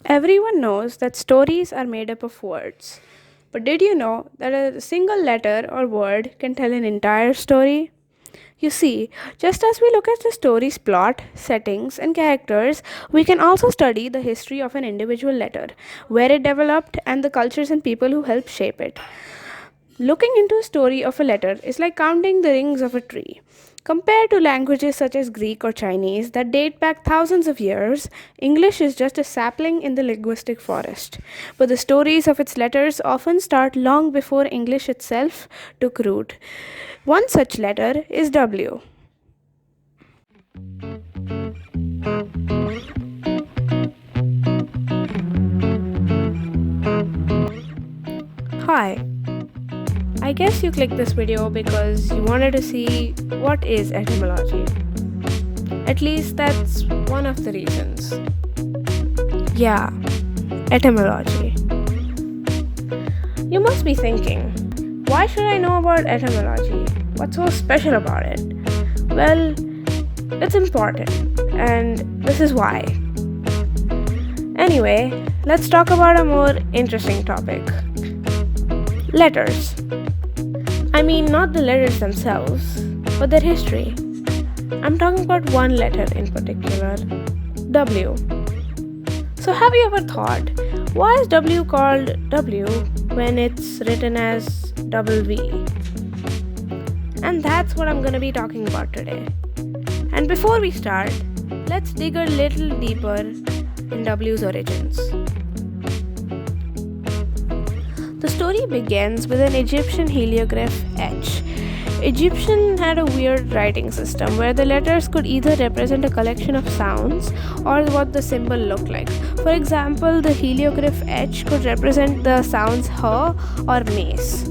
Everyone knows that stories are made up of words. But did you know that a single letter or word can tell an entire story? You see, just as we look at the story's plot, settings, and characters, we can also study the history of an individual letter, where it developed, and the cultures and people who helped shape it. Looking into a story of a letter is like counting the rings of a tree. Compared to languages such as Greek or Chinese that date back thousands of years, English is just a sapling in the linguistic forest. But the stories of its letters often start long before English itself took root. One such letter is W. Hi, I guess you clicked this video because you wanted to see what is etymology. At least that's one of the reasons. Yeah, etymology. You must be thinking, why should I know about etymology? What's so special about it? Well, it's important, and this is why. Anyway, let's talk about a more interesting topic. Letters. I mean, not the letters themselves, but their history. I'm talking about one letter in particular, W. So, have you ever thought, why is W called W when it's written as double V? And that's what I'm going to be talking about today. And before we start, let's dig a little deeper in W's origins. The story begins with an Egyptian heliograph H. Egyptian had a weird writing system where the letters could either represent a collection of sounds or what the symbol looked like. For example, the heliograph H could represent the sounds H or mace.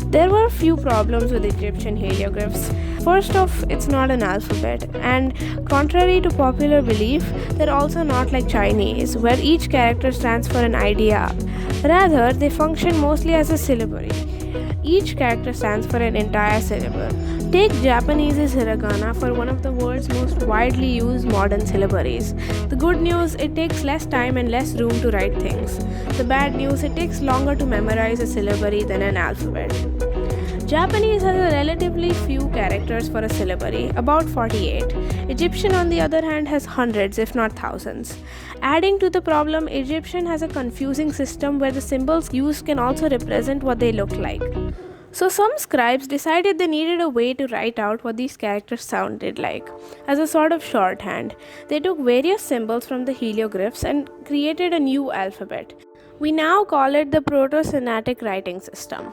There were a few problems with Egyptian heliographs. First off, it's not an alphabet, and contrary to popular belief, they're also not like Chinese, where each character stands for an idea. Rather, they function mostly as a syllabary. Each character stands for an entire syllable. Take Japanese's hiragana for one of the world's most widely used modern syllabaries. The good news, it takes less time and less room to write things. The bad news, it takes longer to memorize a syllabary than an alphabet. Japanese has a relatively few characters for a syllabary, about 48. Egyptian, on the other hand, has hundreds, if not thousands. Adding to the problem, Egyptian has a confusing system where the symbols used can also represent what they look like. So some scribes decided they needed a way to write out what these characters sounded like. As a sort of shorthand, they took various symbols from the helioglyphs and created a new alphabet. We now call it the ProtoSinaitic writing system.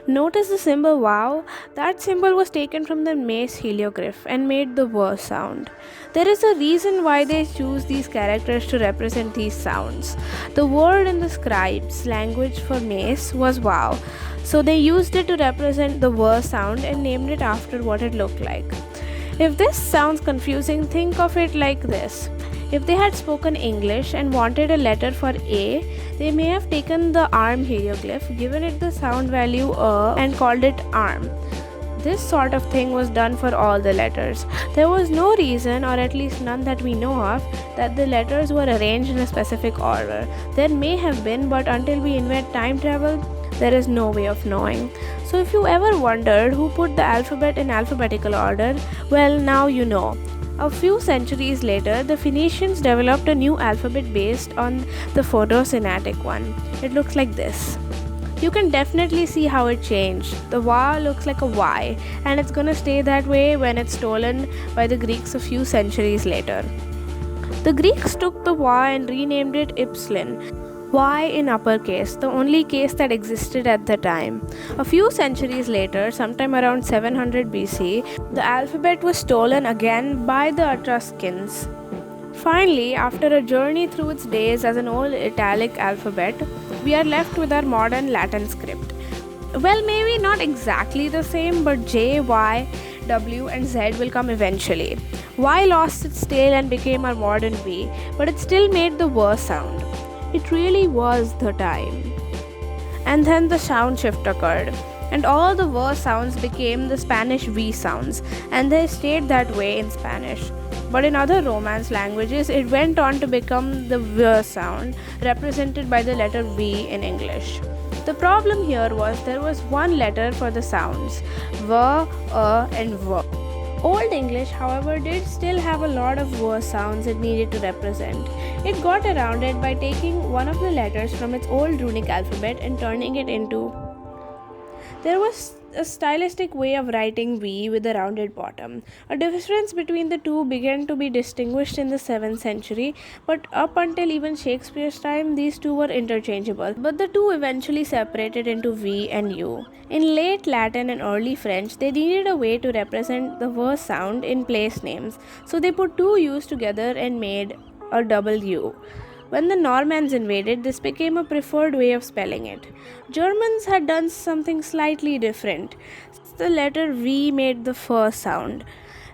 Notice the symbol wow? That symbol was taken from the mace heliograph and made the W sound. There is a reason why they choose these characters to represent these sounds. The word in the scribes' language for mace was wow, so they used it to represent the W sound and named it after what it looked like. If this sounds confusing, think of it like this. If they had spoken English and wanted a letter for A, they may have taken the arm helioglyph, given it the sound value and called it arm. This sort of thing was done for all the letters. There was no reason, or at least none that we know of, that the letters were arranged in a specific order. There may have been, but until we invent time travel, there is no way of knowing. So if you ever wondered who put the alphabet in alphabetical order, well, now you know. A few centuries later, the Phoenicians developed a new alphabet based on the ProtoSinaitic one. It looks like this. You can definitely see how it changed. The Y looks like a Y, and it's gonna stay that way when it's stolen by the Greeks a few centuries later. The Greeks took the Y and renamed it Ypsilon. Y in uppercase, the only case that existed at the time. A few centuries later, sometime around 700 BC, the alphabet was stolen again by the Etruscans. Finally, after a journey through its days as an old Italic alphabet, we are left with our modern Latin script. Well, maybe not exactly the same, but J, Y, W, and Z will come eventually. Y lost its tail and became our modern V, but it still made the W sound. It really was the time. And then the sound shift occurred, and all the W sounds became the Spanish V sounds, and they stayed that way in Spanish. but in other Romance languages, it went on to become the V sound, represented by the letter V in English. The problem here was there was one letter for the sounds V, and V. Old English, however, did still have a lot of V sounds it needed to represent. It got around it by taking one of the letters from its old runic alphabet and turning it into. There was a stylistic way of writing V with a rounded bottom. A difference between the two began to be distinguished in the 7th century, but up until even Shakespeare's time, these two were interchangeable. But the two eventually separated into V and U. In late Latin and early French, they needed a way to represent the V sound in place names, so they put two U's together and made a double U. When the Normans invaded, this became a preferred way of spelling it. Germans had done something slightly different. The letter V made the F sound.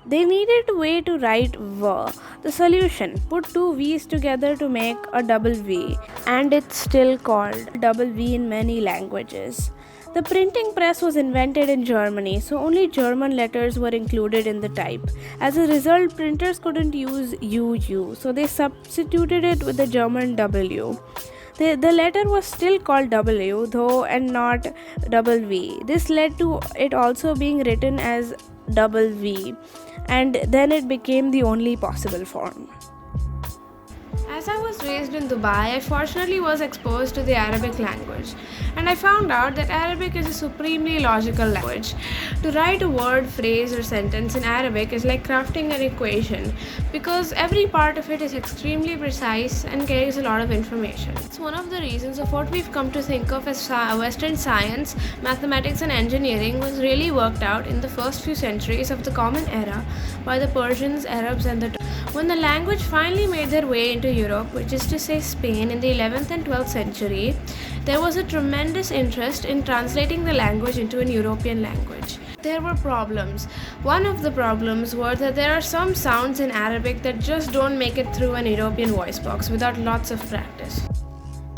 They needed a way to write V. The solution: put two V's together to make a double V, and it's still called double V in many languages. The printing press was invented in Germany, so only German letters were included in the type. As a result, printers couldn't use UU, so they substituted it with the German W. The letter was still called W, though, and not double V. This led to it also being written as double V, and then it became the only possible form. As I was raised in Dubai, I fortunately was exposed to the Arabic language, and I found out that Arabic is a supremely logical language. To write a word, phrase, or sentence in Arabic is like crafting an equation, because every part of it is extremely precise and carries a lot of information. It's one of the reasons of what we've come to think of as Western science, mathematics, and engineering was really worked out in the first few centuries of the Common Era by the Persians, Arabs, and the Turks. When the language finally made their way into Europe, which is to say Spain, in the 11th and 12th century, there was a tremendous interest in translating the language into an European language. There were problems. One of the problems were that there are some sounds in Arabic that just don't make it through an European voice box without lots of practice.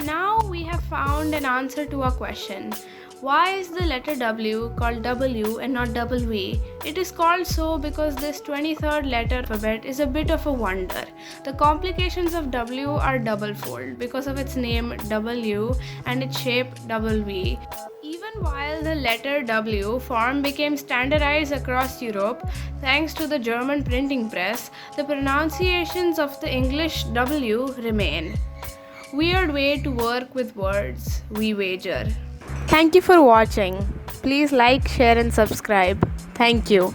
Now we have found an answer to our question. Why is the letter W called W and not double V? It is called so because this 23rd letter alphabet is a bit of a wonder. The complications of W are double-fold because of its name W and its shape double V. Even while the letter W form became standardized across Europe thanks to the German printing press, the pronunciations of the English W remain. Weird way to work with words, we wager. Thank you for watching. Please like, share, and subscribe. Thank you.